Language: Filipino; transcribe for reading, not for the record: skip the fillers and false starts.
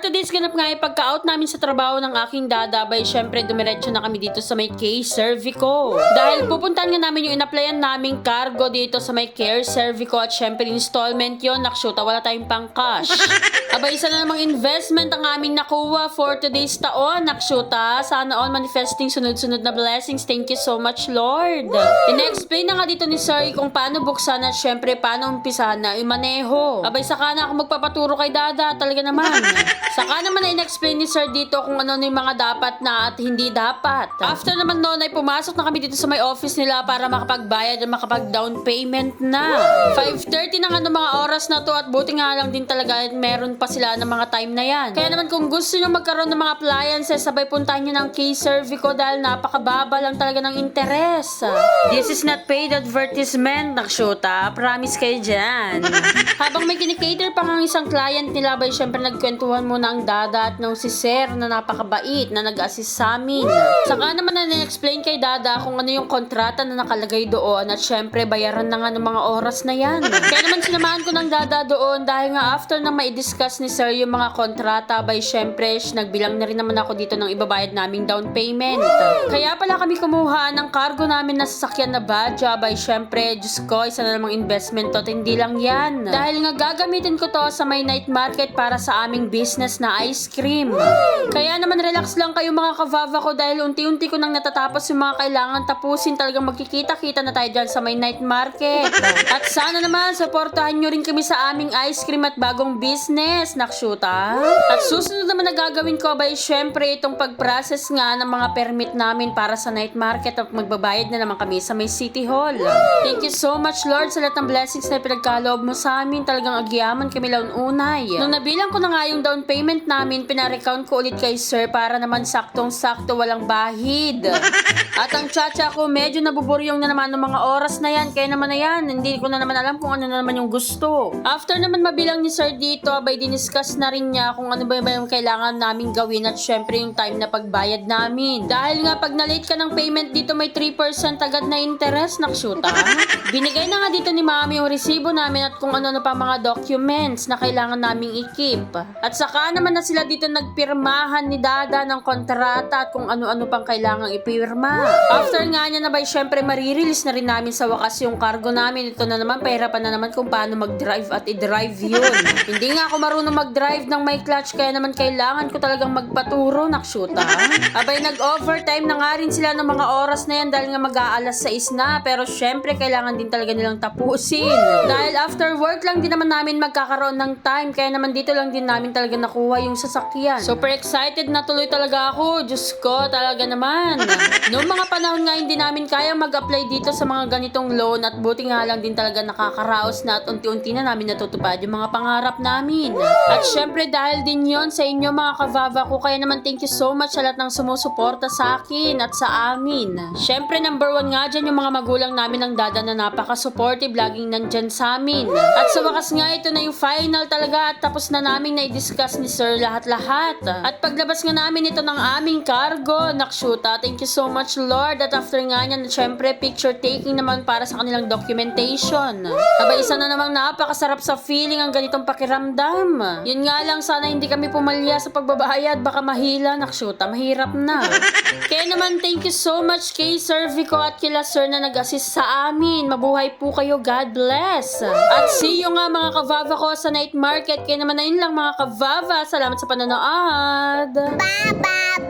today's ganap nga ay pagka-out namin sa trabaho ng aking dadabay, syempre dumiretso na kami dito sa may Care Cervico. Dahil pupuntahan nga namin yung in-applyan naming cargo dito sa may Care Cervico at syempre installment yon. Nakshuta, wala tayong pang cash. Aba, isa na namang investment ang aming nakuha for today's taon. Nakshuta, sana all manifesting sunod-sunod na blessings. Thank you so much, Lord. In-explain na nga dito ni Sir kung paano buksan at syempre paano umpisahan na imaneho. Abay, saka na ako magpapaturo kay Dada, talaga naman. Saka naman na in-explain ni Sir dito kung ano yung mga dapat na at hindi dapat. After naman noon ay pumasok na kami dito sa may office nila para makapagbayad at makapag-down payment na. 5:30 na nga ng mga oras na to at buti nga lang din talaga at meron pa sila ng mga time na yan. Kaya naman kung gusto nyo magkaroon ng mga appliances, sabay puntahan nyo ng Care Cervico dahil napakababa lang talaga ng interes. This is not paid advertisement, nakshuta. Promise kayo dyan. Habang may kinikater pa ng isang client nila, bay syempre nagkwentuhan muna ang Dada at nung si Sir na napakabait na nag-assist sa amin. Saka naman na explain kay Dada kung ano yung kontrata na nakalagay doon at syempre bayaran na nga ng mga oras na yan. Kaya naman sinamahan ko ng Dada doon dahil nga after na mai-discuss ni Sir yung mga kontrata, bay syempre nagbilang na rin naman ako dito ng ibabayad naming down payment. Kaya pala kami kumuha ng cargo namin na sasakyan na Badja, bay syempre Diyos ko, isa na namang investment to at hindi lang yan. Dahil nga gagamitin ko to sa may night market para sa aming business na ice cream. Kaya naman relax lang kayo mga kavava ko dahil unti-unti ko nang natatapos yung mga kailangan tapusin. Talagang magkikita-kita na tayo dyan sa may night market. At sana naman supportahan nyo rin kami sa aming ice cream at bagong business, nakshuta. At susunod naman na gagawin ko bay syempre itong pag-process nga ng mga permit namin para sa night market at magbabayad na naman kami sa may City Hall. Thank you so much, Lord, sa lahat ng blessings na pinagkaloob mo sa amin. Talagang agyaman kami laun-unay. Nung nabilang ko na nga yung down payment namin, pinarecount ko ulit kay Sir para naman saktong-sakto walang bahid. At ang tsa-tsa ko medyo nabuburyong na naman ng mga oras na yan. Kaya naman na yan, hindi ko na naman alam kung ano na naman yung gusto. After naman mabilang ni Sir dito, abay diniscuss na rin niya kung ano ba yung kailangan namin gawin at syempre yung time na pagbayad namin. Dahil nga pag na-late ka ng payment dito may 3% agad na interest, nakshuta. Binigay na nga dito ni Mami yung resibo namin at kung ano pa mga documents na kailangan naming i-keep. At saka naman na sila dito nagpirmahan ni Dada ng kontrata at kung ano-ano pang kailangang ipirma. After nga niya na bay syempre marirelease na rin namin sa wakas yung cargo namin. Ito na naman, pahirapan na naman kung paano mag-drive at i-drive yun. Hindi nga ako marunong mag-drive ng may clutch kaya naman kailangan ko talagang magpaturo, nakshuta. Abay nag-overtime na nga rin sila ng mga oras na yan dahil nga mag-aalas 6 na pero syempre kailangan din talaga nilang tapusin. Dahil after work lang din naman namin magkakaroon ng time kaya naman dito lang din namin talaga nakuha yung sasakyan. Super excited na tuloy talaga ako. Diyos ko, talaga naman. Noong mga panahon nga hindi namin kayang mag-apply dito sa mga ganitong loan at buti nga lang din talaga nakakaraos na at unti-unti na namin natutupad yung mga pangarap namin. At syempre dahil din yon sa inyo mga kavava ko kaya naman thank you so much sa lahat ng sumusuporta sa akin at sa amin. Syempre number 1 nga dyan yung mga magulang namin ng Dada na napaka-supportive, laging nandyan sa amin. At sa wakas nga ito na yung final talaga at tapos na namin na-discuss ni Sir lahat-lahat. At paglabas nga namin ito ng aming cargo, nakshuta, thank you so much Lord. At after nga niyan, syempre picture taking naman para sa kanilang documentation. Aba, isa na namang napakasarap sa feeling ang ganitong pakiramdam. Yun nga lang, sana hindi kami pumalya sa pagbabayad, baka mahila, nakshuta, mahirap na. Kaya naman thank you so much kay Cervico at kila Sir na nag-assist sa amin. Mabuhay po kayo, God bless. At see you nga mga kavava ko sa night market. Kaya naman na yun lang mga kavava. Salamat sa panonood. Bye-bye!